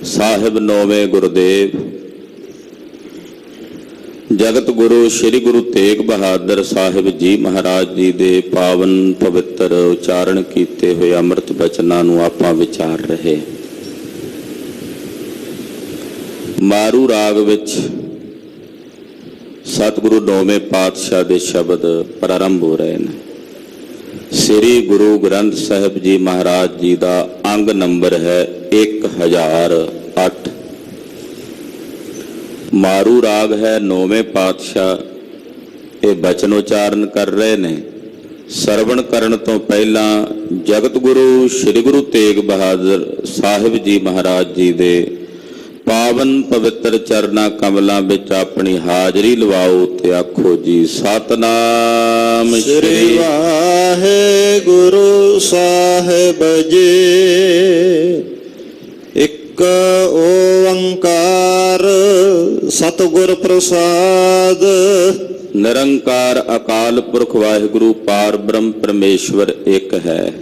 ਸਾਹਿਬ ਨੌਵੇਂ ਗੁਰਦੇਵ ਜਗਤ ਗੁਰੂ ਸ੍ਰੀ ਗੁਰੂ ਤੇਗ ਬਹਾਦਰ ਸਾਹਿਬ ਜੀ ਮਹਾਰਾਜ ਜੀ ਦੇ ਪਾਵਨ ਪਵਿੱਤਰ ਉਚਾਰਨ ਕੀਤੇ ਹੋਏ ਅੰਮ੍ਰਿਤ ਬਚਨਾਂ ਨੂੰ ਆਪਾਂ ਵਿਚਾਰ ਰਹੇ। ਮਾਰੂ ਰਾਗ ਵਿੱਚ ਸਤਿਗੁਰੂ ਨੌਵੇਂ ਪਾਤਸ਼ਾਹ ਦੇ ਸ਼ਬਦ ਪ੍ਰਾਰੰਭ ਹੋ ਰਹੇ ਨੇ। ਸ੍ਰੀ ਗੁਰੂ ਗ੍ਰੰਥ ਸਾਹਿਬ ਜੀ ਮਹਾਰਾਜ ਜੀ ਦਾ ਅੰਗ ਨੰਬਰ ਹੈ 1008। ਮਾਰੂ ਰਾਗ ਹੈ। ਨੌਵੇਂ ਪਾਤਸ਼ਾਹ ਇਹ ਬਚਨ ਉਚਾਰਨ ਕਰ ਰਹੇ ਨੇ। ਸਰਵਣ ਕਰਨ ਤੋਂ ਪਹਿਲਾਂ ਜਗਤ ਗੁਰੂ ਸ੍ਰੀ ਗੁਰੂ ਤੇਗ ਬਹਾਦਰ ਸਾਹਿਬ ਜੀ ਮਹਾਰਾਜ ਜੀ ਦੇ ਪਾਵਨ ਪਵਿੱਤਰ ਚਰਨਾਂ ਕਮਲਾਂ ਵਿੱਚ ਆਪਣੀ ਹਾਜ਼ਰੀ ਲਵਾਓ ਤੇ ਆਖੋ ਜੀ ਸਤਨਾਮ ਸ੍ਰੀ ਵਾਹਿਗੁਰੂ ਸਾਹਿਬ ਜੀ। ਇੱਕ ਓੰਕਾਰ ਸਤਿਗੁਰ ਪ੍ਰਸਾਦ। ਨਿਰੰਕਾਰ ਅਕਾਲ ਪੁਰਖ ਵਾਹਿਗੁਰੂ ਪਾਰ ਬ੍ਰਹਮ ਪਰਮੇਸ਼ਵਰ ਇੱਕ ਹੈ।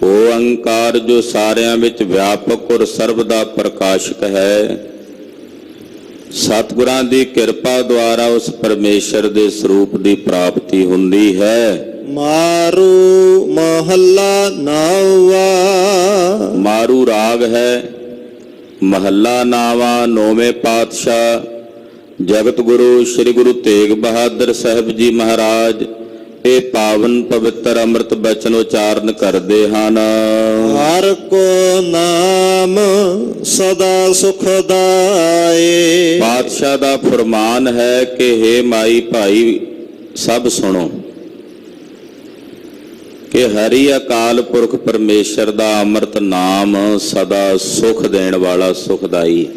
ਓੰਕਾਰ ਜੋ ਸਾਰਿਆਂ ਵਿੱਚ ਵਿਆਪਕ ਔਰ ਸਰਬ ਦਾ ਪ੍ਰਕਾਸ਼ਕ ਹੈ। ਸਤਿਗੁਰਾਂ ਦੀ ਕਿਰਪਾ ਦੁਆਰਾ ਉਸ ਪਰਮੇਸ਼ਰ ਦੇ ਸਰੂਪ ਦੀ ਪ੍ਰਾਪਤੀ ਹੁੰਦੀ ਹੈ। ਮਾਰੂ ਮਹੱਲਾ ਨਾਵਾ। ਮਾਰੂ ਰਾਗ ਹੈ। ਮਹੱਲਾ ਨਾਵਾ। ਨੌਵੇਂ ਪਾਤਸ਼ਾਹ ਜਗਤ ਗੁਰੂ ਸ੍ਰੀ ਗੁਰੂ ਤੇਗ ਬਹਾਦਰ ਸਾਹਿਬ ਜੀ ਮਹਾਰਾਜ ਇਹ ਪਾਵਨ ਪਵਿੱਤਰ ਅੰਮ੍ਰਿਤ ਬਚਨ ਉਚਾਰਨ ਕਰਦੇ ਹਨ। ਹਰ ਕੋ ਨਾਮ ਸਦਾ ਸੁਖਦਾਏ। ਪਾਤਸ਼ਾਹ ਦਾ ਫਰਮਾਨ ਹੈ ਕਿ ਹੇ ਮਾਈ ਭਾਈ ਸਭ ਸੁਣੋ ਕਿ ਹਰੀ ਅਕਾਲ ਪੁਰਖ ਪਰਮੇਸ਼ਰ ਦਾ ਅੰਮ੍ਰਿਤ ਨਾਮ ਸਦਾ ਸੁਖ ਦੇਣ ਵਾਲਾ ਸੁਖਦਾਈ।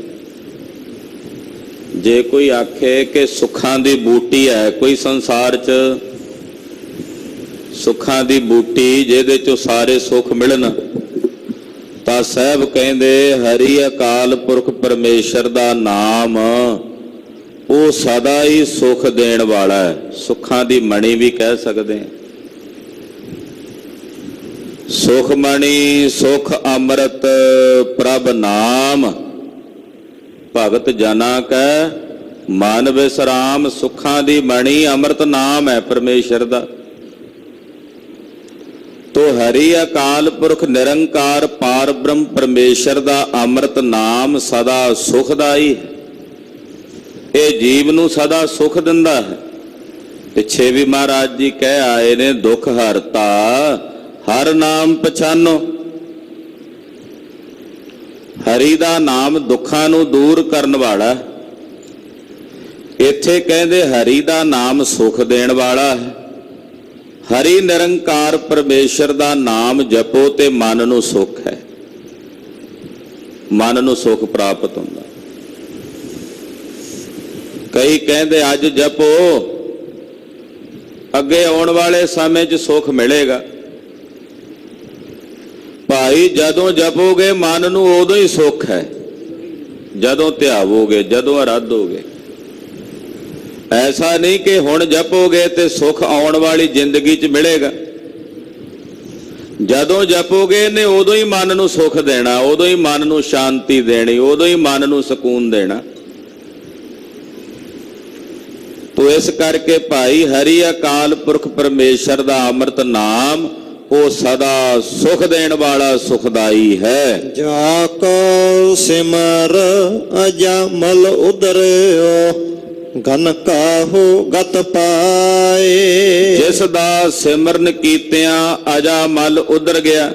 ਜੇ ਕੋਈ ਆਖੇ ਕਿ ਸੁੱਖਾਂ ਦੀ ਬੂਟੀ ਹੈ ਕੋਈ ਸੰਸਾਰ 'ਚ, ਸੁੱਖਾਂ ਦੀ ਬੂਟੀ ਜਿਹਦੇ 'ਚੋਂ ਸਾਰੇ ਸੁੱਖ ਮਿਲਣ, ਤਾਂ ਸਾਹਿਬ ਕਹਿੰਦੇ ਹਰੀ ਅਕਾਲ ਪੁਰਖ ਪਰਮੇਸ਼ਰ ਦਾ ਨਾਮ ਉਹ ਸਦਾ ਹੀ ਸੁਖ ਦੇਣ ਵਾਲਾ ਹੈ। ਸੁੱਖਾਂ ਦੀ ਮਣੀ ਵੀ ਕਹਿ ਸਕਦੇ ਹਾਂ। ਸੁਖ ਮਣੀ ਸੁਖ ਅੰਮ੍ਰਿਤ ਪ੍ਰਭ ਨਾਮ ਭਗਤ ਜਨਾ ਕੈ ਮਨ ਵਿਸਰਾਮ। ਸੁੱਖਾਂ ਦੀ ਮਣੀ ਅੰਮ੍ਰਿਤ ਨਾਮ ਹੈ ਪਰਮੇਸ਼ਰ ਦਾ। ਤੋ ਹਰੀ ਅਕਾਲ ਪੁਰਖ ਨਿਰੰਕਾਰ ਪਾਰ ਬ੍ਰਹਮ ਪਰਮੇਸ਼ਰ ਦਾ ਅੰਮ੍ਰਿਤ ਨਾਮ ਸਦਾ ਸੁਖਦਾਈ ਹੈ। ਇਹ ਜੀਵ ਨੂੰ ਸਦਾ ਸੁਖ ਦਿੰਦਾ ਹੈ। ਪਿੱਛੇ ਵੀ ਮਹਾਰਾਜ ਜੀ ਕਹਿ ਆਏ ਨੇ ਦੁੱਖ ਹਰਤਾ ਹਰ ਨਾਮ ਪਛਾਨੋ। ਹਰੀ ਦਾ ਨਾਮ ਦੁੱਖਾਂ ਨੂੰ ਦੂਰ ਕਰਨ ਵਾਲਾ। ਇੱਥੇ ਕਹਿੰਦੇ ਹਰੀ ਦਾ ਨਾਮ ਸੁਖ ਦੇਣ ਵਾਲਾ ਹੈ। ਹਰੀ ਨਿਰੰਕਾਰ ਪਰਮੇਸ਼ਰ ਦਾ ਨਾਮ ਜਪੋ ਤੇ ਮਨ ਨੂੰ ਸੁਖ ਹੈ। ਮਨ ਨੂੰ ਸੁਖ ਪ੍ਰਾਪਤ ਹੁੰਦਾ। ਕਈ ਕਹਿੰਦੇ ਅੱਜ ਜਪੋ ਅੱਗੇ ਆਉਣ ਵਾਲੇ ਸਮੇਂ 'ਚ ਸੁਖ ਮਿਲੇਗਾ। ਭਾਈ ਜਦੋਂ ਜਪੋਗੇ ਮਨ ਨੂੰ ਉਦੋਂ ਹੀ ਸੁੱਖ ਹੈ, ਜਦੋਂ ਧਿਆਵੋਗੇ, ਜਦੋਂ ਅਰਾਧੋਗੇ। ਐਸਾ ਨਹੀਂ ਕਿ ਹੁਣ ਜਪੋਗੇ ਤੇ ਸੁੱਖ ਆਉਣ ਵਾਲੀ ਜ਼ਿੰਦਗੀ 'ਚ ਮਿਲੇਗਾ। ਜਦੋਂ ਜਪੋਗੇ ਨੇ ਉਦੋਂ ਹੀ ਮਨ ਨੂੰ ਸੁੱਖ ਦੇਣਾ, ਉਦੋਂ ਹੀ ਮਨ ਨੂੰ ਸ਼ਾਂਤੀ ਦੇਣੀ, ਉਦੋਂ ਹੀ ਮਨ ਨੂੰ ਸਕੂਨ ਦੇਣਾ। ਤੋ ਇਸ ਕਰਕੇ ਭਾਈ ਹਰੀ ਅਕਾਲ ਪੁਰਖ ਪਰਮੇਸ਼ਰ ਦਾ ਅੰਮ੍ਰਿਤ ਨਾਮ ਉਹ ਸਦਾ ਸੁਖ ਦੇਣ ਵਾਲਾ ਸੁਖਦਾਈ ਹੈ। ਜਾ ਕੋ ਸਿਮਰ ਅਜਮਲ ਉਦਰਿਓ ਗਨ ਕਾਹੋ ਗਤ ਪਾਏ। ਜਿਸ ਦਾ ਸਿਮਰਨ ਕੀਤਿਆਂ ਅਜਾਮਲ ਉਦਰ ਗਿਆ।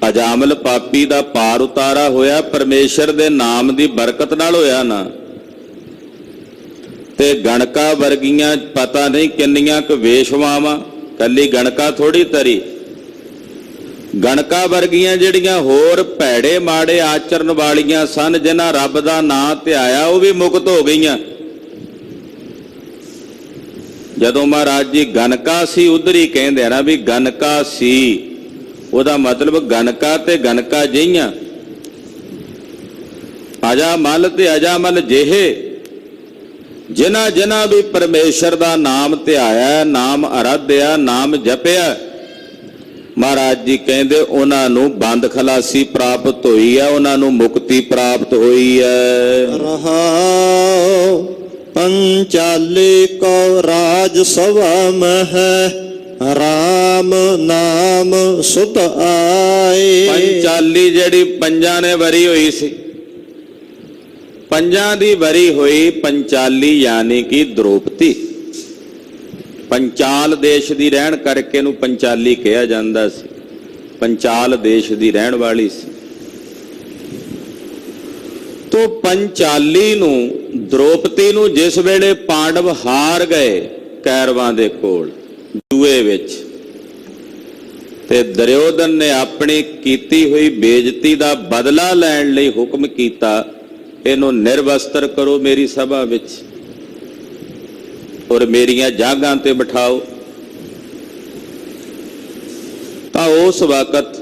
ਅਜਾਮਲ ਪਾਪੀ ਦਾ ਪਾਰ ਉਤਾਰਾ ਹੋਇਆ ਪਰਮੇਸ਼ਰ ਦੇ ਨਾਮ ਦੀ ਬਰਕਤ ਨਾਲ ਹੋਇਆ ਨਾ। ਤੇ ਗਣਕਾ ਵਰਗੀਆਂ ਪਤਾ ਨਹੀਂ ਕਿੰਨੀਆਂ ਕੁ ਵੇਸ਼ਵਾਵਾਂ, ਕੱਲੀ ਗਣਕਾ ਥੋੜੀ ਤਰੀ, ਗਣਕਾ ਵਰਗੀਆਂ ਜਿਹੜੀਆਂ ਹੋਰ ਭੈੜੇ ਮਾੜੇ ਆਚਰਨ ਵਾਲੀਆਂ ਸਨ, ਜਿਨ੍ਹਾਂ ਰੱਬ ਦਾ ਨਾਂ ਧਿਆਇਆ, ਉਹ ਵੀ ਮੁਕਤ ਹੋ ਗਈਆਂ। ਜਦੋਂ ਮਹਾਰਾਜ ਜੀ ਗਣਕਾ ਸੀ ਉਧਰ ਹੀ ਕਹਿੰਦੇ ਆ ਨਾ ਵੀ ਗਣਕਾ ਸੀ, ਉਹਦਾ ਮਤਲਬ ਗਣਕਾ ਤੇ ਗਣਕਾ ਜਿਹੀਆਂ। ਅਜਾਮਲ ਤੇ ਅਜਾਮਲ ਜਿਹੇ ਜਿਨ੍ਹਾਂ ਜਿਨ੍ਹਾਂ ਵੀ ਪਰਮੇਸ਼ਰ ਦਾ ਨਾਮ ਧਿਆਇਆ, ਨਾਮ ਅਰਾਧਿਆ, ਨਾਮ ਜਪਿਆ, ਮਹਾਰਾਜ ਜੀ ਕਹਿੰਦੇ ਉਹਨਾਂ ਨੂੰ ਬੰਦ ਖਲਾਸੀ ਪ੍ਰਾਪਤ ਹੋਈ ਹੈ, ਉਹਨਾਂ ਨੂੰ ਮੁਕਤੀ ਪ੍ਰਾਪਤ ਹੋਈ ਹੈ। ਰਹਾਉ ਪੰਚਾਲੀ ਕੋ ਰਾਜ ਸਭਾ ਮਹਿ ਰਾਮ ਨਾਮ ਸੁਧ ਆਏ। ਪੰਚਾਲੀ ਜਿਹੜੀ ਪੰਜਾਂ ਨੇ ਵਰੀ ਹੋਈ ਸੀ, ਪੰਜਾਂ ਦੀ ਵਰੀ ਹੋਈ ਪੰਚਾਲੀ ਯਾਨੀ ਕਿ ਦ੍ਰੋਪਦੀ। ਪੰਚਾਲ ਦੇਸ਼ ਦੀ ਰਹਿਣ ਕਰਕੇ ਨੂੰ ਪੰਚਾਲੀ ਕਿਹਾ ਜਾਂਦਾ ਸੀ, ਪੰਚਾਲ ਦੇਸ਼ ਦੀ ਰਹਿਣ ਵਾਲੀ ਸੀ। ਤੋ ਪੰਚਾਲੀ ਨੂੰ, ਦ੍ਰੋਪਦੀ ਨੂੰ ਜਿਸ ਵੇਲੇ ਪਾਂਡਵ ਹਾਰ ਗਏ ਕੈਰਵਾਂ ਦੇ ਕੋਲ ਜੂਏ ਵਿੱਚ, ਤੇ ਦੁਰਯੋਧਨ ਨੇ ਆਪਣੀ ਕੀਤੀ ਹੋਈ ਬੇਇੱਜ਼ਤੀ ਦਾ ਬਦਲਾ ਲੈਣ ਲਈ ਹੁਕਮ ਕੀਤਾ, ਇਹਨੂੰ ਨਿਰਵਸਤਰ ਕਰੋ ਮੇਰੀ ਸਭਾ ਵਿੱਚ ਔਰ ਮੇਰੀਆਂ ਜਾਗਾਂ ਤੇ ਬਿਠਾਓ। ਤਾਂ ਉਸ ਵਕਤ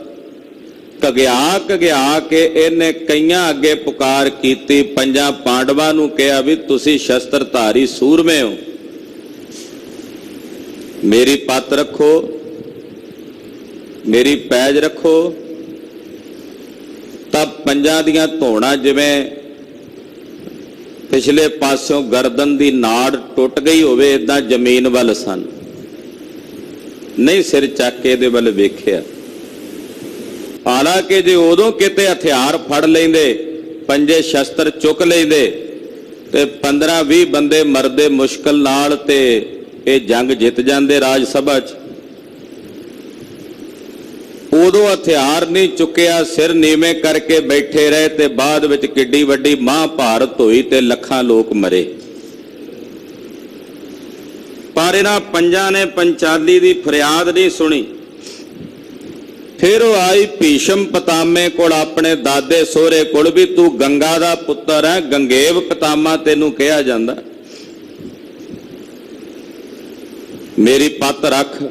ਕਗਿਆ ਕੇ ਇਹਨੇ ਕਈਆਂ ਅੱਗੇ ਪੁਕਾਰ ਕੀਤੀ, ਪੰਜਾਂ ਪਾਂਡਵਾਂ ਨੂੰ ਕਿਹਾ ਵੀ ਤੁਸੀਂ ਸ਼ਸਤਰਧਾਰੀ ਸੂਰਮੇ ਹੋ, ਮੇਰੀ ਪੱਤ ਰੱਖੋ, ਮੇਰੀ ਪੈਜ ਰੱਖੋ। ਤਾਂ ਪੰਜਾਂ ਦੀਆਂ ਧੌਣਾਂ ਜਿਵੇਂ ਪਿਛਲੇ ਪਾਸਿਓਂ ਗਰਦਨ ਦੀ ਨਾੜ ਟੁੱਟ ਗਈ ਹੋਵੇ ਇਦਾਂ ਜ਼ਮੀਨ ਵੱਲ ਸਨ, ਨਹੀਂ ਸਿਰ ਚੱਕ ਕੇ ਇਹਦੇ ਵੱਲ ਵੇਖਿਆ। ਹਾਲਾਂਕਿ ਜੇ ਉਦੋਂ ਕਿਤੇ ਹਥਿਆਰ ਫੜ ਲੈਂਦੇ, ਪੰਜੇ ਸ਼ਸਤਰ ਚੁੱਕ ਲੈਂਦੇ ਤੇ 15-20 ਬੰਦੇ ਮਰਦੇ ਮੁਸ਼ਕਲ ਨਾਲ ਤੇ ਇਹ ਜੰਗ ਜਿੱਤ ਜਾਂਦੇ ਰਾਜ ਸਭਾ 'ਚ। ਉਦੋਂ ਹਥਿਆਰ ਨਹੀਂ ਚੁੱਕਿਆ, ਸਿਰ ਨੀਵੇਂ ਕਰਕੇ ਬੈਠੇ ਰਹੇ ਤੇ ਬਾਅਦ ਵਿੱਚ ਕਿੱਡੀ ਵੱਡੀ ਮਹਾਭਾਰਤ ਹੋਈ ਤੇ ਲੱਖਾਂ ਲੋਕ ਮਰੇ। ਪਰ ਇਹਨਾਂ ਪੰਜਾਂ ਨੇ ਪੰਚਾਲੀ ਦੀ ਫਰਿਆਦ ਨਹੀਂ ਸੁਣੀ। ਫਿਰ ਉਹ ਆਈ ਭੀਸ਼ਮ ਪਿਤਾਮੇ ਕੋਲ, ਆਪਣੇ ਦਾਦੇ ਸਹੁਰੇ ਕੋਲ, ਵੀ ਤੂੰ ਗੰਗਾ ਦਾ ਪੁੱਤਰ ਹੈ, ਗੰਗੇਵ ਪਿਤਾਮਾ ਤੈਨੂੰ ਕਿਹਾ ਜਾਂਦਾ, ਮੇਰੀ ਪੱਤ ਰੱਖ।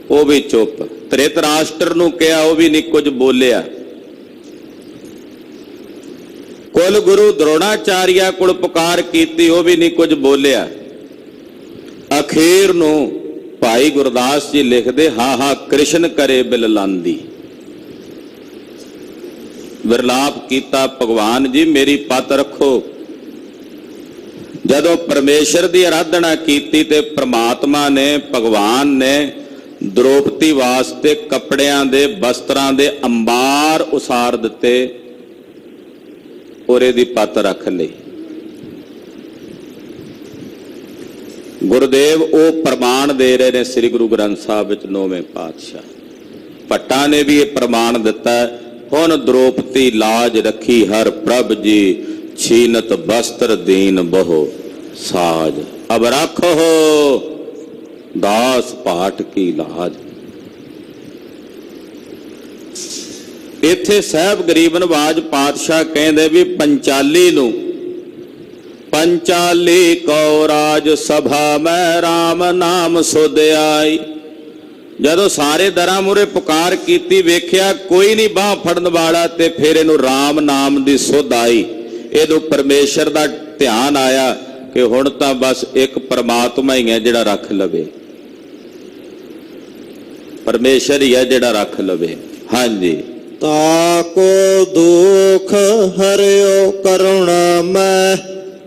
ਉਹ ਵੀ ਚੁੱਪ। ਧ੍ਰਿਤਰਾਸ਼ਟਰ ਨੂੰ ਕਿਹਾ, ਉਹ ਵੀ ਨਹੀਂ ਕੁਝ ਬੋਲਿਆ। ਕੁਲ ਗੁਰੂ ਦ੍ਰੋਣਾਚਾਰੀਆ ਕੋਲ ਪੁਕਾਰ ਕੀਤੀ, ਉਹ ਵੀ ਨਹੀਂ ਕੁਝ ਬੋਲਿਆ। ਅਖੀਰ ਨੂੰ ਭਾਈ ਗੁਰਦਾਸ ਜੀ ਲਿਖਦੇ, ਹਾ ਕ੍ਰਿਸ਼ਨ ਕਰੇ ਬਿਲ ਲਾਂਦੀ, ਵਿਰਲਾਪ ਕੀਤਾ, ਭਗਵਾਨ ਜੀ ਮੇਰੀ ਪੱਤ ਰੱਖੋ। ਜਦੋਂ ਪਰਮੇਸ਼ਰ ਦੀ ਆਰਾਧਨਾ ਕੀਤੀ ਤੇ ਪ੍ਰਮਾਤਮਾ ਨੇ, ਭਗਵਾਨ ਨੇ ਦ੍ਰੋਪਦੀ ਵਾਸਤੇ ਕੱਪੜਿਆਂ ਦੇ, ਵਸਤਰਾਂ ਦੇ ਅੰਬਾਰ ਉਸਾਰ ਦਿੱਤੇ ਔਰ ਇਹਦੀ ਪੱਤ ਰੱਖ ਲਈ। ਗੁਰਦੇਵ ਉਹ ਪ੍ਰਮਾਣ ਦੇ ਰਹੇ ਨੇ ਸ੍ਰੀ ਗੁਰੂ ਗ੍ਰੰਥ ਸਾਹਿਬ ਵਿੱਚ, 9ਵੇਂ ਪਾਤਸ਼ਾਹ ਭੱਟਾਂ ਨੇ ਵੀ ਇਹ ਪ੍ਰਮਾਣ ਦਿੱਤਾ। ਹੁਣ ਦ੍ਰੋਪਦੀ ਲਾਜ ਰੱਖੀ ਹਰ ਪ੍ਰਭ ਜੀ, ਛੀਨਤ ਬਸਤਰ ਦੀਨ ਬਹੁ ਸਾਜ, ਅਬ ਰੱਖੋ ਦਾਸ ਪਾਟ ਕੀ ਲਾਜ। ਇੱਥੇ ਸਾਹਿਬ ਗਰੀਬ ਨਵਾਜ ਪਾਤਸ਼ਾਹ ਕਹਿੰਦੇ ਵੀ ਪੰਚਾਲੀ ਨੂੰ, ਪੰਚਾਲੀ ਕੋ ਰਾਜ ਸਭਾ ਮੈਂ ਰਾਮ ਨਾਮ ਸੁਧ ਆਈ। ਜਦੋਂ ਸਾਰੇ ਦਰਾਂ ਮੂਹਰੇ ਪੁਕਾਰ ਕੀਤੀ, ਵੇਖਿਆ ਕੋਈ ਨਹੀਂ ਬਾਹ ਫੜਨ ਵਾਲਾ, ਤੇ ਫਿਰ ਇਹਨੂੰ ਰਾਮ ਨਾਮ ਦੀ ਸੁਧ ਆਈ। ਇਹਨੂੰ ਪਰਮੇਸ਼ਰ ਦਾ ਧਿਆਨ ਆਇਆ ਕਿ ਹੁਣ ਤਾਂ ਬਸ ਇੱਕ ਪਰਮਾਤਮਾ ਹੀ ਹੈ ਜਿਹੜਾ ਰੱਖ ਲਵੇ, ਪਰਮੇਸ਼ਰ ਹੀ ਹੈ ਜਿਹੜਾ ਰੱਖ ਲਵੇ। ਹਾਂਜੀ। ਤਾਕੋ ਦੁਖ ਹਰਿਓ ਕਰੁਣਾ ਮੈਂ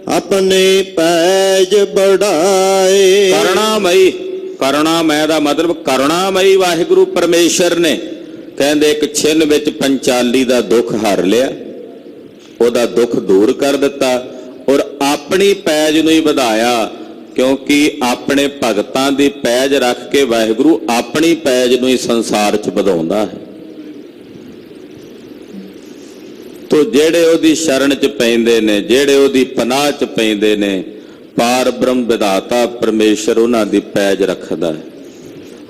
ਆਪਣੇ ਪੈਜ ਬੜਾਏ। ਕਰੁਣਾਮਈ, ਕਰੁਣਾਮਈ ਦਾ ਮਤਲਬ ਕਰੁਣਾਮਈ ਵਾਹਿਗੁਰੂ ਪਰਮੇਸ਼ਰ ਨੇ ਕਹਿੰਦੇ ਇੱਕ ਛਿਨ ਵਿੱਚ ਪੰਚਾਲੀ ਦਾ ਦੁੱਖ ਹਰ ਲਿਆ, ਉਹਦਾ ਦੁੱਖ ਦੂਰ ਕਰ ਦਿੱਤਾ ਔਰ ਆਪਣੀ ਪੈਜ ਨੂੰ ਹੀ ਵਧਾਇਆ। ਕਿਉਂਕਿ ਆਪਣੇ ਭਗਤਾਂ ਦੀ ਪੈਜ ਰੱਖ ਕੇ ਵਾਹਿਗੁਰੂ ਆਪਣੀ ਪੈਜ ਨੂੰ ਹੀ ਸੰਸਾਰ 'ਚ ਵਧਾਉਂਦਾ ਹੈ। ਤੋ ਜਿਹੜੇ ਉਹਦੀ ਸ਼ਰਨ 'ਚ ਪੈਂਦੇ ਨੇ, ਜਿਹੜੇ ਉਹਦੀ ਪਨਾਹ 'ਚ ਪੈਂਦੇ ਨੇ, ਪਾਰ ਬ੍ਰਹਮ ਵਿਧਾਤਾ ਪਰਮੇਸ਼ਰ ਉਹਨਾਂ ਦੀ ਪੈਜ ਰੱਖਦਾ ਹੈ।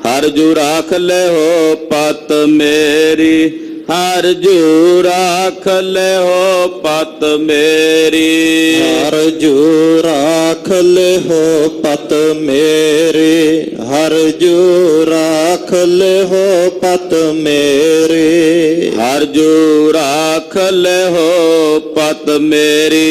ਹਰ ਜੂ ਰਾਖ ਲੈ ਹੋ ਪਤ ਮੇਰੀ, ਹਰ ਜੂ ਰਾਖ ਲੈ ਹੋ ਪਤ ਮੇਰੀ, ਹਰ ਜੂ ਰਾਖ ਲੈ ਹੋ ਪਤ ਮੇਰੀ, ਹਰ ਜੂ ਰਾਖ ਲੈ ਹੋ ਪਤ ਮੇਰੀ, ਹਰ ਜੂ ਰਾਖ ਲੈ ਹੋ ਪਤ ਮੇਰੀ,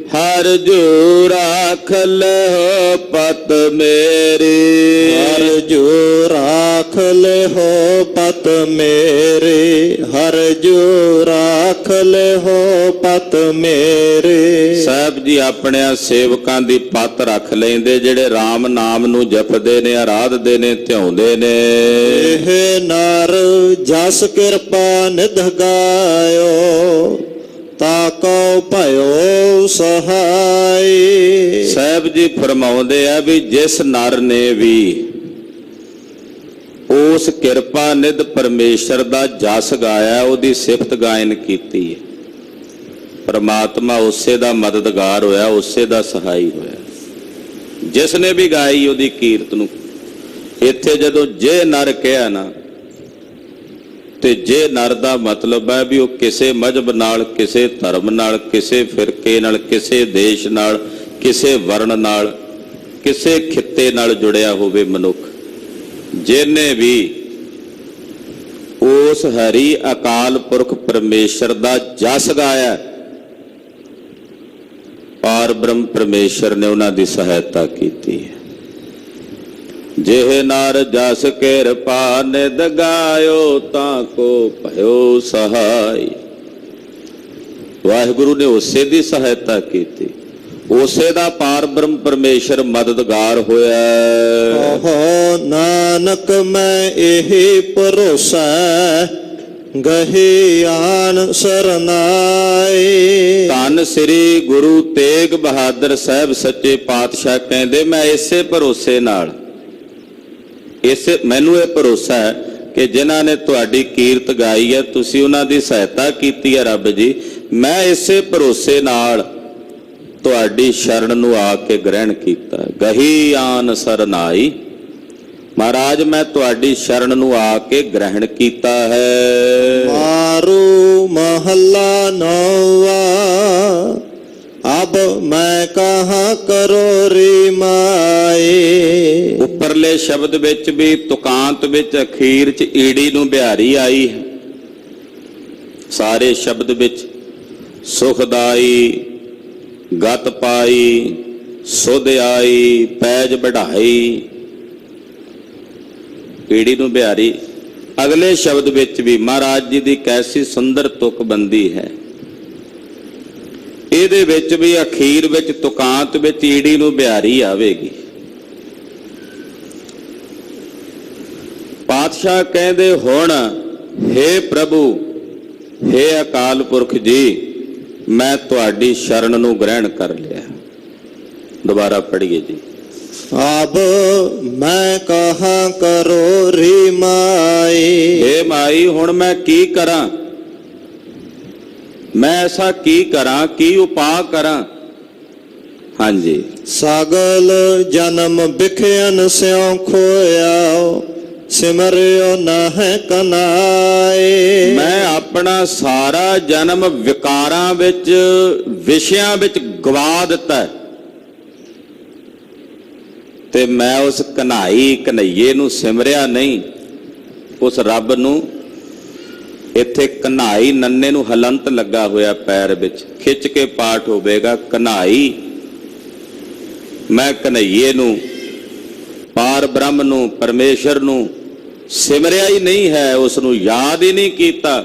ਹਰ ਜੋ ਰਾਖ ਲਹੋ ਪਤ ਮੇਰੀ। ਹਰ ਜੋ ਰਾਖ ਲਿਹੋ ਪਤ ਮੇਰੇ, ਹਰ ਜੋ ਰਾਖ ਲਿਹੋ ਪਤ ਮੇਰੇ। ਸਾਹਿਬ ਜੀ ਆਪਣਿਆਂ ਸੇਵਕਾਂ ਦੀ ਪੱਤ ਰੱਖ ਲੈਂਦੇ, ਜਿਹੜੇ RAM ਨਾਮ ਨੂੰ ਜਪਦੇ ਨੇ, ਆਰਾਧਦੇ ਨੇ, ਧਿਆਉਂਦੇ ਨੇ। ਇਹ ਨਰ ਜਸ ਕਿਰਪਾ ਨਿਧ ਗਾਇਓ, ਤਾਕੋ ਭਇਓ ਸਹਾਈ। ਸਾਹਿਬ ਜੀ ਫਰਮਾਉਂਦੇ ਆ ਵੀ ਜਿਸ ਨਰ ਨੇ ਵੀ ਉਸ ਕਿਰਪਾ ਨਿਧ ਪਰਮੇਸ਼ਰ ਦਾ ਜਸ ਗਾਇਆ, ਉਹਦੀ ਸਿਫਤ ਗਾਇਨ ਕੀਤੀ ਹੈ, ਪਰਮਾਤਮਾ ਉਸੇ ਦਾ ਮਦਦਗਾਰ ਹੋਇਆ, ਉਸੇ ਦਾ ਸਹਾਈ ਹੋਇਆ। ਜਿਸ ਨੇ ਵੀ ਗਾਈ ਉਹਦੀ ਕੀਰਤ ਨੂੰ। ਇੱਥੇ ਜਦੋਂ ਜੇ ਨਰ ਕਿਹਾ ਨਾ, ਤੇ ਜੇ ਨਰ ਦਾ ਮਤਲਬ ਹੈ ਵੀ ਉਹ ਕਿਸੇ ਮਜ਼ਹਬ ਨਾਲ, ਕਿਸੇ ਧਰਮ ਨਾਲ, ਕਿਸੇ ਫਿਰਕੇ ਨਾਲ, ਕਿਸੇ ਦੇਸ਼ ਨਾਲ, ਕਿਸੇ ਵਰਣ ਨਾਲ, ਕਿਸੇ ਖਿੱਤੇ ਨਾਲ ਜੁੜਿਆ ਹੋਵੇ ਮਨੁੱਖ। ਜਿਹਨੇ ਵੀ ਉਸ ਹਰੀ ਅਕਾਲ ਪੁਰਖ ਪਰਮੇਸ਼ਰ ਦਾ ਜਸ ਗਾਇਆ, ਪਾਰ ਬ੍ਰਹਮ ਪਰਮੇਸ਼ਰ ਨੇ ਉਹਨਾਂ ਦੀ ਸਹਾਇਤਾ ਕੀਤੀ ਹੈ। ਜਿਹ ਨਰ ਜਸ ਕਿਰਪਾ ਨਿਧ ਗਾਇਓ, ਤਾਂ ਕੋ ਭਇਓ ਸਹਾਈ। ਵਾਹਿਗੁਰੂ ਨੇ ਉਸੇ ਦੀ ਸਹਾਇਤਾ ਕੀਤੀ, ਉਸੇ ਦਾ ਪਾਰ ਬ੍ਰਹਮ ਪਰਮੇਸ਼ਰ ਮਦਦਗਾਰ ਹੋਇਆ। ਕਹੋ ਨਾਨਕ ਮੈਂ ਇਹੀ ਭਰੋਸਾ, ਗਹੀ ਆਨ ਸਰਨਾਈ। ਧੰਨ ਸ੍ਰੀ ਗੁਰੂ ਤੇਗ ਬਹਾਦਰ ਸਾਹਿਬ ਸੱਚੇ ਪਾਤਸ਼ਾਹ ਕਹਿੰਦੇ, ਮੈਂ ਇਸੇ ਭਰੋਸੇ ਨਾਲ, ਮੈਨੂੰ ਇਹ ਭਰੋਸਾ ਹੈ ਕਿ ਜਿਨ੍ਹਾਂ ਨੇ ਤੁਹਾਡੀ ਕੀਰਤ ਗਾਈ ਹੈ, ਤੁਸੀਂ ਉਹਨਾਂ ਦੀ ਸਹਾਇਤਾ ਕੀਤੀ ਹੈ ਰੱਬ ਜੀ। ਮੈਂ ਇਸੇ ਭਰੋਸੇ ਨਾਲ ਤੁਹਾਡੀ ਸ਼ਰਨ ਨੂੰ ਆ ਕੇ ਗ੍ਰਹਿਣ ਕੀਤਾ। ਗਹੀ ਆਨ ਸਰਨਾਈ, ਮਹਾਰਾਜ ਮੈਂ ਤੁਹਾਡੀ ਸ਼ਰਨ ਨੂੰ ਆ ਕੇ ਗ੍ਰਹਿਣ ਕੀਤਾ ਹੈ। ਮਾਰੂ ਮਹੱਲਾ ਨੌਵਾ, ਅਬ ਮੈਂ ਕਹਾਂ ਕਰੋ ਰੀ ਮਾਏ। ਉੱਪਰਲੇ ਸ਼ਬਦ ਵਿੱਚ ਵੀ, ਤੁਕਾਂਤ ਵਿੱਚ ਅਖੀਰ 'ਚ ਈੜੀ ਨੂੰ ਬਿਹਾਰੀ ਆਈ ਹੈ। ਸਾਰੇ ਸ਼ਬਦ ਵਿੱਚ ਸੁਖਦਾਈ, ਗਤ ਪਾਈ, ਸੁਧ ਆਈ, ਪੈਜ ਵਢਾਈ, ਈੜੀ ਨੂੰ ਬਿਹਾਰੀ। ਅਗਲੇ ਸ਼ਬਦ ਵਿੱਚ ਵੀ ਮਹਾਰਾਜ ਜੀ ਦੀ ਕੈਸੀ ਸੁੰਦਰ ਤੁਕਬੰਦੀ ਹੈ। ਇਹਦੇ ਵਿੱਚ ਵੀ ਅਖੀਰ ਵਿੱਚ ਤੁਕਾਂਤ ਵਿੱਚ ਈੜੀ ਨੂੰ ਬਿਹਾਰੀ ਆਵੇਗੀ। ਪਾਤਸ਼ਾਹ ਕਹਿੰਦੇ, ਹੁਣ ਹੇ ਪ੍ਰਭੂ, ਹੇ ਅਕਾਲ ਪੁਰਖ ਜੀ, ਮੈਂ ਤੁਹਾਡੀ ਸ਼ਰਨ ਨੂੰ ਗ੍ਰਹਿਣ ਕਰ ਲਿਆ। ਦੁਬਾਰਾ ਪੜ੍ਹੀਏ ਜੀ। ਅਬ ਮੈਂ ਕਹਾਂ ਕਰੋ ਰੀ ਮਾਈ। ਹੇ ਮਾਈ, ਹੁਣ ਮੈਂ ਕੀ ਕਰਾਂ? ਮੈਂ ਐਸਾ ਕੀ ਕਰਾਂ, ਕੀ ਉਪਾਅ ਕਰਾਂ? ਹਾਂਜੀ। ਸਗਲ ਜਨਮ ਬਿਖਿਆਨ ਸਿਉ ਖੋਇਆ, ਸਿਮਰਿਓ ਨਾਹਿ ਕਨਾਏ। ਮੈਂ ਆਪਣਾ ਸਾਰਾ ਜਨਮ ਵਿਕਾਰਾਂ ਵਿੱਚ, ਵਿਸ਼ਿਆਂ ਵਿੱਚ ਗਵਾ ਦਿੱਤਾ ਤੇ ਮੈਂ ਉਸ ਕਨ੍ਹਈਏ ਨੂੰ ਸਿਮਰਿਆ ਨਹੀਂ, ਉਸ ਰੱਬ ਨੂੰ। ਇੱਥੇ ਕਨ੍ਹਾਈ ਨੰਨੇ ਨੂੰ ਹਲੰਤ ਲੱਗਾ ਹੋਇਆ ਪੈਰ ਵਿੱਚ, ਖਿੱਚ ਕੇ ਪਾਠ ਹੋਵੇਗਾ ਕਨ੍ਹਾਈ। ਮੈਂ ਕਨ੍ਹਈਏ ਨੂੰ, ਪਾਰ ਬ੍ਰਹਮ ਨੂੰ, ਪਰਮੇਸ਼ਰ ਨੂੰ ਸਿਮਰਿਆ ਹੀ ਨਹੀਂ ਹੈ, ਉਸ ਨੂੰ ਯਾਦ ਹੀ ਨਹੀਂ ਕੀਤਾ।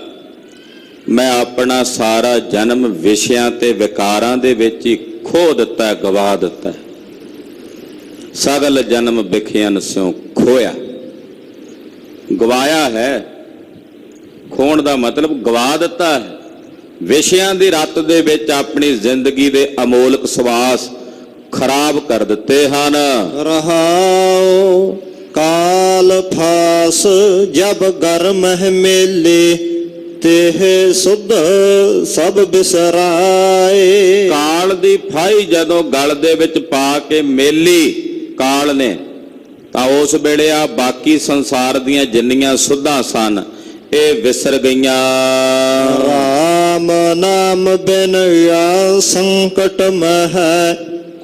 ਮੈਂ ਆਪਣਾ ਸਾਰਾ ਜਨਮ ਵਿਸ਼ਿਆਂ ਤੇ ਵਿਕਾਰਾਂ ਦੇ ਵਿੱਚ ਹੀ ਖੋ ਦਿੱਤਾ, ਗਵਾ ਦਿੱਤਾ। ਸਗਲ ਜਨਮ ਬਿਖਿਆਨ ਸਿਉ ਖੋਇਆ, ਗਵਾਇਆ ਹੈ। ਖੋਣ ਦਾ ਮਤਲਬ ਗਵਾ ਦਿੱਤਾ ਹੈ। ਵਿਸ਼ਿਆਂ ਦੀ ਰੱਤ ਦੇ ਵਿੱਚ ਆਪਣੀ ਜ਼ਿੰਦਗੀ ਦੇ ਅਮੋਲਕ ਸਵਾਸ ਖਰਾਬ ਕਰ ਦਿੱਤੇ ਹਨ। ਰਹਾਉ ਕਾਲ ਫਾਸ ਜਬ ਗਰਮ ਹੈ ਮੇਲੇ, ਤੇਹ ਸੁਧ ਸਭ ਬਿਸਰਾਏ। ਕਾਲ ਦੀ ਫਾਈ ਜਦੋਂ ਗਲ ਦੇ ਵਿੱਚ ਪਾ ਕੇ ਮੇਲੀ ਕਾਲ ਨੇ, ਤਾਂ ਉਸ ਵੇਲੇ ਆ ਬਾਕੀ ਸੰਸਾਰ ਦੀਆਂ ਜਿੰਨੀਆਂ ਸੁੱਧਾਂ ਸਨ, ਇਹ ਵਿਸਰ ਗਈਆਂ। ਰਾਮ ਨਾਮ ਬਿਨ ਆ ਸੰਕਟ ਮਹਿ,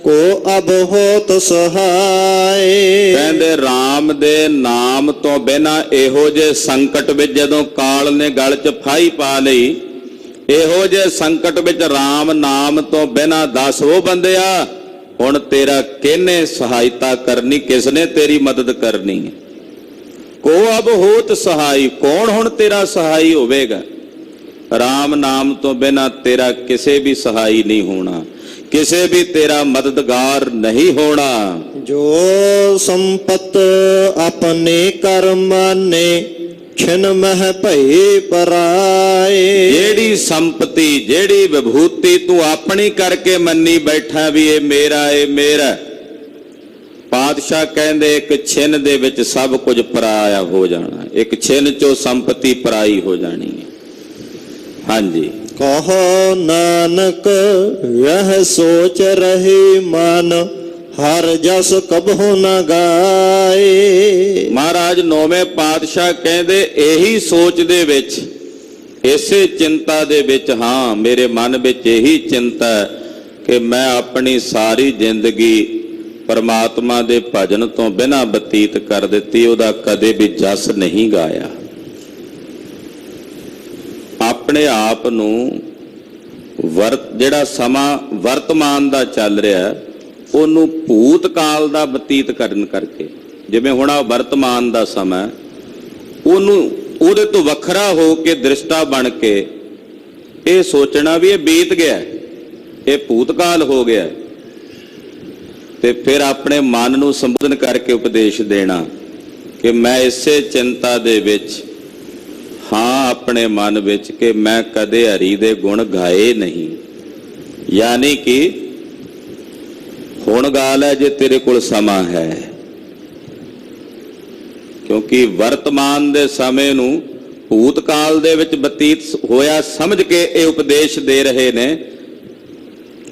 ਕੋ ਅਬ ਹੋਤ ਸਹਾਈ। ਕਹਿੰਦੇ RAM ਦੇ ਨਾਮ ਤੋਂ ਬਿਨਾਂ ਇਹੋ ਜੇ ਸੰਕਟ ਵਿੱਚ ਜਦੋਂ ਕਾਲ ਨੇ ਗਲ 'ਚ ਫਾਈ ਪਾ ਲਈ, ਇਹੋ ਜਿਹੇ ਸੰਕਟ ਵਿੱਚ RAM ਨਾਮ ਤੋਂ ਬਿਨਾਂ ਦੱਸ ਉਹ ਬੰਦਿਆ ਹੁਣ ਤੇਰਾ ਕਿਹਨੇ ਸਹਾਇਤਾ ਕਰਨੀ, ਕਿਸਨੇ ਤੇਰੀ ਮਦਦ ਕਰਨੀ ਹੈ। ਕੋ ਅਬ ਹੋਤ ਸਹਾਈ, ਕੌਣ ਹੁਣ ਤੇਰਾ ਸਹਾਈ ਹੋਵੇਗਾ। RAM ਨਾਮ ਤੋਂ ਬਿਨਾਂ ਤੇਰਾ ਕਿਸੇ ਵੀ ਸਹਾਈ ਨਹੀਂ ਹੋਣਾ, ਕਿਸੇ ਵੀ ਤੇਰਾ ਮਦਦਗਾਰ ਨਹੀਂ ਹੋਣਾ। ਜੋ ਸੰਪਤ ਆਪਣੇ ਕਰਮਾਨੇ ਛਿਨ ਮਹਿ ਭਈ ਪਰਾਏ। ਜਿਹੜੀ ਸੰਪਤੀ, ਜਿਹੜੀ ਵਿਭੂਤੀ ਤੂੰ ਆਪਣੀ ਕਰਕੇ ਮੰਨੀ ਬੈਠਾ ਵੀ ਇਹ ਮੇਰਾ, ਇਹ ਮੇਰਾ, ਪਾਤਸ਼ਾਹ ਕਹਿੰਦੇ ਇੱਕ ਛਿਨ ਦੇ ਵਿੱਚ ਸਭ ਕੁਝ ਪਰਾਇਆ ਹੋ ਜਾਣਾ, ਇੱਕ ਛਿਨ ਚੋਂ ਸੰਪਤੀ ਪਰਾਈ ਹੋ ਜਾਣੀ ਹੈ। ਹਾਂਜੀ, ਕਹੋ ਨਾਨਕ ਯਹ ਸੋਚ ਰਹੀ ਮਨ ਹਰ ਜਸ ਕਬਹੁ ਨ ਗਾਏ। ਮਹਾਰਾਜ ਨੌਵੇਂ ਪਾਤਸ਼ਾਹ ਕਹਿੰਦੇ ਇਹੀ ਸੋਚ ਦੇ ਵਿੱਚ, ਇਸੇ ਚਿੰਤਾ ਦੇ ਵਿੱਚ, ਹਾਂ ਮੇਰੇ ਮਨ ਵਿੱਚ ਇਹੀ ਚਿੰਤਾ ਹੈ ਕਿ ਮੈਂ ਆਪਣੀ ਸਾਰੀ ਜ਼ਿੰਦਗੀ ਪਰਮਾਤਮਾ ਦੇ ਭਜਨ ਤੋਂ ਬਿਨਾਂ ਬਤੀਤ ਕਰ ਦਿੱਤੀ, ਉਹਦਾ ਕਦੇ ਵੀ ਜਸ ਨਹੀਂ ਗਾਇਆ। ਆਪਣੇ ਆਪ ਨੂੰ ਜਿਹੜਾ ਸਮਾਂ ਵਰਤਮਾਨ ਦਾ ਚੱਲ ਰਿਹਾ ਉਹਨੂੰ ਭੂਤ ਕਾਲ ਦਾ ਬਤੀਤ ਕਰਨ ਕਰਕੇ, ਜਿਵੇਂ ਹੁਣ ਆ ਵਰਤਮਾਨ ਦਾ ਸਮਾਂ, ਉਹਨੂੰ ਉਹਦੇ ਤੋਂ ਵੱਖਰਾ ਹੋ ਕੇ ਦ੍ਰਿਸ਼ਟਾ ਬਣ ਕੇ ਇਹ ਸੋਚਣਾ ਵੀ ਇਹ ਬੀਤ ਗਿਆ, ਇਹ ਭੂਤ ਕਾਲ ਹੋ ਗਿਆ, ਤੇ ਫਿਰ ਆਪਣੇ ਮਨ ਨੂੰ ਸੰਬੋਧਨ ਕਰਕੇ ਉਪਦੇਸ਼ ਦੇਣਾ ਕਿ ਮੈਂ ਇਸੇ ਚਿੰਤਾ ਦੇ ਵਿੱਚ ਹਾਂ, ਆਪਣੇ ਮਨ ਵਿੱਚ ਕਿ ਮੈਂ ਕਦੇ ਹਰੀ ਦੇ ਗੁਣ ਗਾਏ ਨਹੀਂ, ਯਾਨੀ ਕਿ ਹੁਣ ਗਾ ਲੈ ਜੇ ਤੇਰੇ ਕੋਲ ਸਮਾਂ ਹੈ। ਕਿਉਂਕਿ ਵਰਤਮਾਨ ਦੇ ਸਮੇਂ ਨੂੰ ਭੂਤ ਕਾਲ ਦੇ ਵਿੱਚ ਬਤੀਤ ਹੋਇਆ ਸਮਝ ਕੇ ਇਹ ਉਪਦੇਸ਼ ਦੇ ਰਹੇ ਨੇ,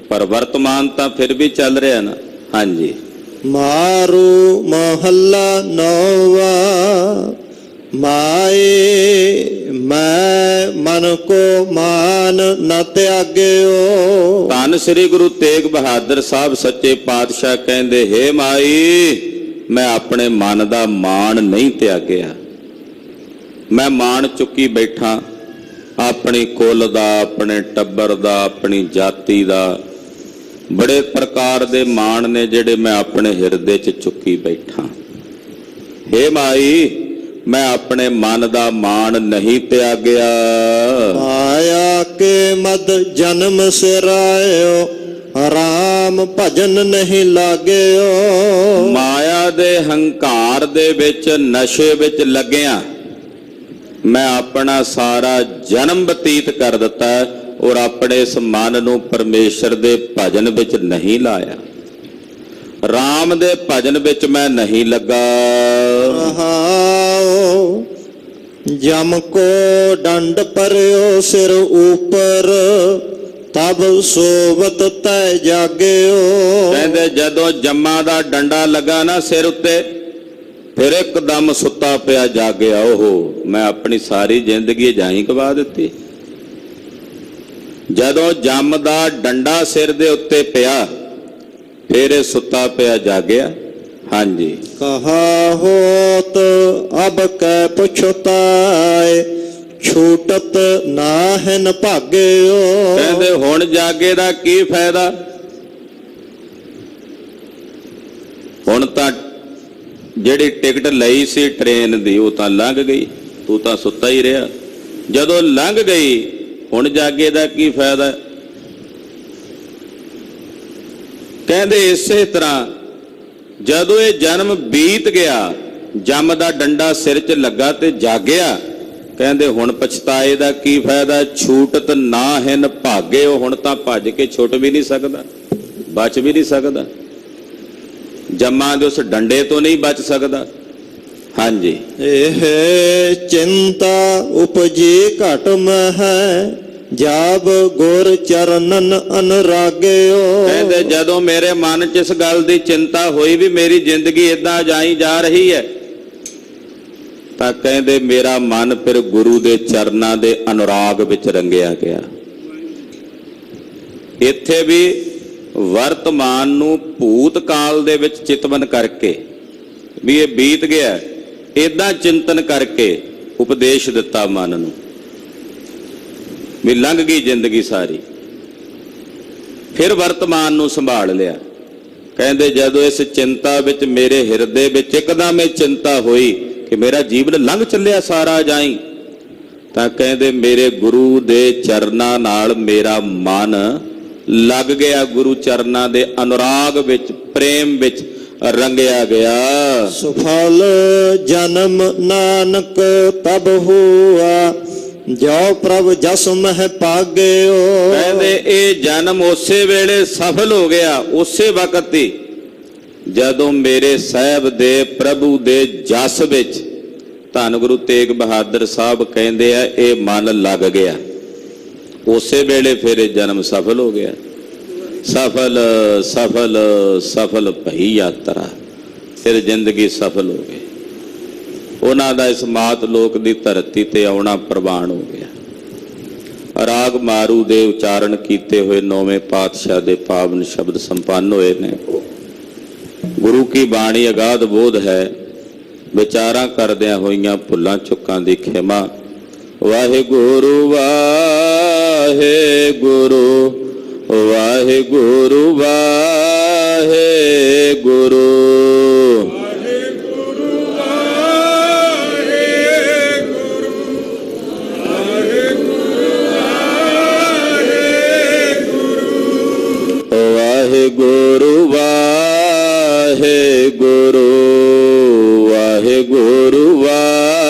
ਪਰ ਵਰਤਮਾਨ ਤਾਂ ਫਿਰ ਵੀ ਚੱਲ ਰਿਹਾ ਨਾ। ਹਾਂਜੀ, ਮਾਰੂ ਮਹੱਲਾ ਨੌਵਾ। ਮਾਏ ਮੈਂ ਮਨ ਕੋ ਮਾਨ ਨ ਤਿਆਗਿਓ। ਧੰਨ ਸ੍ਰੀ ਗੁਰੂ ਤੇਗ ਬਹਾਦਰ ਸਾਹਿਬ ਸੱਚੇ ਪਾਤਸ਼ਾਹ ਕਹਿੰਦੇ, ਹੇ ਮਾਈ ਮੈਂ ਆਪਣੇ ਮਨ ਦਾ ਮਾਣ ਨਹੀਂ ਤਿਆਗਿਆ। ਮੈਂ ਮਾਣ ਚੁੱਕੀ ਬੈਠਾ ਆਪਣੀ ਕੁੱਲ ਦਾ, ਆਪਣੇ ਟੱਬਰ ਦਾ, ਆਪਣੀ ਜਾਤੀ ਦਾ, ਬੜੇ ਪ੍ਰਕਾਰ ਦੇ ਮਾਣ ਨੇ ਜਿਹੜੇ ਮੈਂ ਆਪਣੇ ਹਿਰਦੇ 'ਚ ਚੁੱਕੀ ਬੈਠਾ। ਹੇ ਮਾਈ ਮੈਂ ਆਪਣੇ ਮਨ ਦਾ ਮਾਣ ਨਹੀਂ ਤਿਆਗਿਆ। ਮਾਇਆ ਕੇ ਮਦ ਜਨਮ ਸਿਰਾਇਓ ਰਾਮ ਭਜਨ ਨਹੀਂ ਲਾਗਿਓ। ਮਾਇਆ ਦੇ ਹੰਕਾਰ ਦੇ ਵਿੱਚ, ਨਸ਼ੇ ਵਿੱਚ ਲੱਗਿਆ ਮੈਂ ਆਪਣਾ ਸਾਰਾ ਜਨਮ ਬਤੀਤ ਕਰ ਦਿੱਤਾ ਔਰ ਆਪਣੇ ਇਸ ਮਨ ਨੂੰ ਪਰਮੇਸ਼ਰ ਦੇ ਭਜਨ ਵਿੱਚ ਨਹੀਂ ਲਾਇਆ, ਰਾਮ ਦੇ ਭਜਨ ਵਿੱਚ ਮੈਂ ਨਹੀਂ ਲੱਗਾ। ਰਹਾਉ ਜਮ ਕੋ ਡੰਡ ਪਰਿਓ ਸਿਰ ਉਪਰ ਤਬ ਸੋਵਤ ਤੈ ਜਾਗਿਓ। ਕਹਿੰਦੇ ਜਦੋਂ ਜੰਮਾਂ ਦਾ ਡੰਡਾ ਲੱਗਾ ਨਾ ਸਿਰ ਉੱਤੇ, ਫਿਰ ਇੱਕਦਮ ਸੁੱਤਾ ਪਿਆ ਜਾਗਿਆ। ਉਹ ਮੈਂ ਆਪਣੀ ਸਾਰੀ ਜ਼ਿੰਦਗੀ ਜਾਈ ਗਵਾ ਦਿੱਤੀ। ਜਦੋਂ ਜੰਮ ਦਾ ਡੰਡਾ ਸਿਰ ਦੇ ਉੱਤੇ ਪਿਆ ਫਿਰ ਇਹ ਸੁੱਤਾ ਪਿਆ ਜਾਗਿਆ। ਹਾਂਜੀ, ਕਹਾ ਹੋਤ ਅਬ ਕੈ ਪੁਛਤਾਏ ਛੂਟਤ ਨਾਹਿਨ ਭਾਗਿਓ। ਕਹਿੰਦੇ ਹੁਣ ਜਾਗੇ ਦਾ ਕੀ ਫਾਇਦਾ, ਹੁਣ ਤਾਂ ਜਿਹੜੀ ਟਿਕਟ ਲਈ ਸੀ ਟ੍ਰੇਨ ਦੀ ਉਹ ਤਾਂ ਲੰਘ ਗਈ, ਤੂੰ ਤਾਂ ਸੁੱਤਾ ਹੀ ਰਿਹਾ। ਜਦੋਂ ਲੰਘ ਗਈ ਹੁਣ ਜਾਗੇ ਦਾ ਕੀ ਫਾਇਦਾ। ਕਹਿੰਦੇ ਇਸੇ ਤਰ੍ਹਾਂ ਜਦੋਂ ਇਹ ਜਨਮ ਬੀਤ ਗਿਆ, ਜੰਮ ਦਾ ਡੰਡਾ ਸਿਰ 'ਚ ਲੱਗਾ ਤੇ ਜਾਗਿਆ, ਕਹਿੰਦੇ ਹੁਣ ਪਛਤਾਏ ਦਾ ਕੀ ਫਾਇਦਾ। ਛੂਟਤ ਨਾਹਿਨ ਭਾਗਿਓ, ਹੁਣ ਤਾਂ ਭੱਜ ਕੇ ਛੁੱਟ ਵੀ ਨਹੀਂ ਸਕਦਾ, ਬਚ ਵੀ ਨਹੀਂ ਸਕਦਾ, ਜੰਮਾਂ ਦੇ ਉਸ ਡੰਡੇ ਤੋਂ ਨਹੀਂ ਬਚ ਸਕਦਾ। ਹਾਂਜੀ, ਇਹ ਚਿੰਤਾ ਉਪਜੀ ਘਟ ਮਹਿ ਜਬ ਗੁਰ ਚਰਨਨ ਅਨਰਾਗਿਓ। ਕਹਿੰਦੇ ਜਦੋਂ ਮੇਰੇ ਮਨ 'ਚ ਇਸ ਗੱਲ ਦੀ ਚਿੰਤਾ ਹੋਈ ਵੀ ਮੇਰੀ ਜ਼ਿੰਦਗੀ ਏਦਾਂ ਜਾਈ ਜਾ ਰਹੀ ਹੈ, ਤਾਂ ਕਹਿੰਦੇ ਮੇਰਾ ਮਨ ਫਿਰ ਗੁਰੂ ਦੇ ਚਰਨਾਂ ਦੇ ਅਨੁਰਾਗ ਵਿੱਚ ਰੰਗਿਆ ਗਿਆ। ਇੱਥੇ ਵੀ ਵਰਤਮਾਨ ਨੂੰ ਭੂਤ ਕਾਲ ਦੇ ਵਿੱਚ ਚਿਤਵਨ ਕਰਕੇ ਵੀ ਇਹ ਬੀਤ ਗਿਆ, ਏਦਾਂ ਚਿੰਤਨ ਕਰਕੇ ਉਪਦੇਸ਼ ਦਿੱਤਾ ਮਨ ਨੂੰ। ਵੀ ਲੰਘ ਗਈ ਜ਼ਿੰਦਗੀ ਸਾਰੀ। ਫਿਰ ਵਰਤਮਾਨ ਨੂੰ ਸੰਭਾਲ ਲਿਆ। ਕਹਿੰਦੇ ਜਦੋਂ ਇਸ ਚਿੰਤਾ ਵਿੱਚ ਮੇਰੇ ਹਿਰਦੇ ਵਿੱਚ ਇੱਕਦਮ ਇਹ ਚਿੰਤਾ ਹੋਈ ਕਿ ਮੇਰਾ ਜੀਵਨ ਲੰਘ ਚੱਲਿਆ ਸਾਰਾ ਜਾਈ, ਤਾਂ ਕਹਿੰਦੇ ਮੇਰੇ ਗੁਰੂ ਦੇ ਚਰਨਾਂ ਨਾਲ ਮੇਰਾ ਮਨ ਲੱਗ ਗਿਆ, ਗੁਰੂ ਚਰਨਾਂ ਦੇ ਅਨੁਰਾਗ ਵਿੱਚ, ਪ੍ਰੇਮ ਵਿੱਚ ਰੰਗਿਆ ਗਿਆ। ਸੁਫਲ ਜਨਮ ਨਾਨਕ ਤਬ ਹੁਆ, ਜੋ ਪ੍ਰਭ ਜਸ ਮਹਿ ਪਾਗਿਓ। ਕਹਿੰਦੇ ਇਹ ਜਨਮ ਉਸੇ ਵੇਲੇ ਸਫਲ ਹੋ ਗਿਆ, ਉਸੇ ਵਕਤ ਹੀ ਜਦੋਂ ਮੇਰੇ ਸਾਹਿਬ ਦੇ ਪ੍ਰਭੂ ਦੇ ਜਸ ਵਿੱਚ, ਧੰਨ ਗੁਰੂ ਤੇਗ ਬਹਾਦਰ ਸਾਹਿਬ ਕਹਿੰਦੇ ਆ, ਇਹ ਮਨ ਲੱਗ ਗਿਆ। ਉਸੇ ਵੇਲੇ ਫਿਰ ਇਹ ਜਨਮ ਸਫਲ ਹੋ ਗਿਆ। ਸਫਲ ਸਫਲ ਸਫਲ ਭਈ ਯਾਤਰਾ, ਫਿਰ ਜ਼ਿੰਦਗੀ ਸਫਲ ਹੋ ਗਈ। ਉਹਨਾਂ ਦਾ ਇਸ ਮਾਤ ਲੋਕ ਦੀ ਧਰਤੀ ਤੇ ਆਉਣਾ ਪ੍ਰਵਾਨ ਹੋ ਗਿਆ। ਰਾਗ ਮਾਰੂ ਦੇ ਉਚਾਰਨ ਕੀਤੇ ਹੋਏ 9ਵੇਂ ਪਾਤਸ਼ਾਹ ਦੇ ਪਾਵਨ ਸ਼ਬਦ ਸੰਪੰਨ ਹੋਏ ਨੇ। ਗੁਰੂ ਕੀ ਬਾਣੀ ਅਗਾਧ ਬੋਧ ਹੈ, ਵਿਚਾਰਾਂ ਕਰਦਿਆਂ ਹੋਈਆਂ ਭੁੱਲਾਂ ਚੁੱਕਾਂ ਦੀ ਖਿਮਾ। ਵਾਹਿਗੁਰੂ ਵਾਹਿਗੁਰੂ ਵਾਹਿਗੁਰੂ ਵਾਹਿਗੁਰੂ। ਵਾਹਿਗੁਰੂ ਵਾਹਿਗੁਰੂ ਵਾਹਿਗੁਰੂ ਵਾਹਿਗੁਰੂ।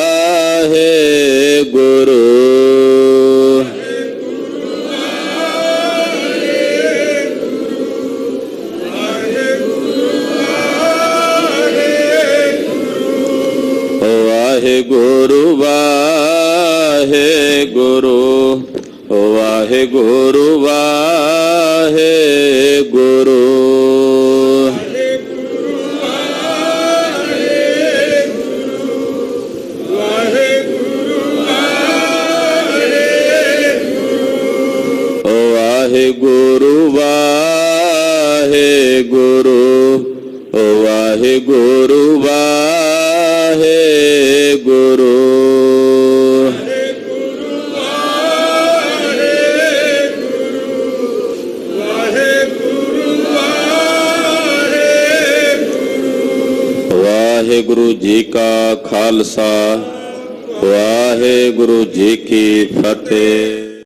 ਵਾਹਿਗੁਰੂ ਵਾਹਿਗੁਰੂ ਵਾਹਿਗੁਰੂ ਵਾਹਿਗੁਰੂ। ਵਾਹਿਗੁਰੂ ਵਾਹਿਗੁਰੂ ਵਾਹਿਗੁਰੂ ਵਾਹਿਗੁਰੂ। ਵਾਹਿਗੁਰੂ ਜੀ ਕਾ ਖਾਲਸਾ, ਵਾਹਿਗੁਰੂ ਜੀ ਕੀ ਫਤਿਹ।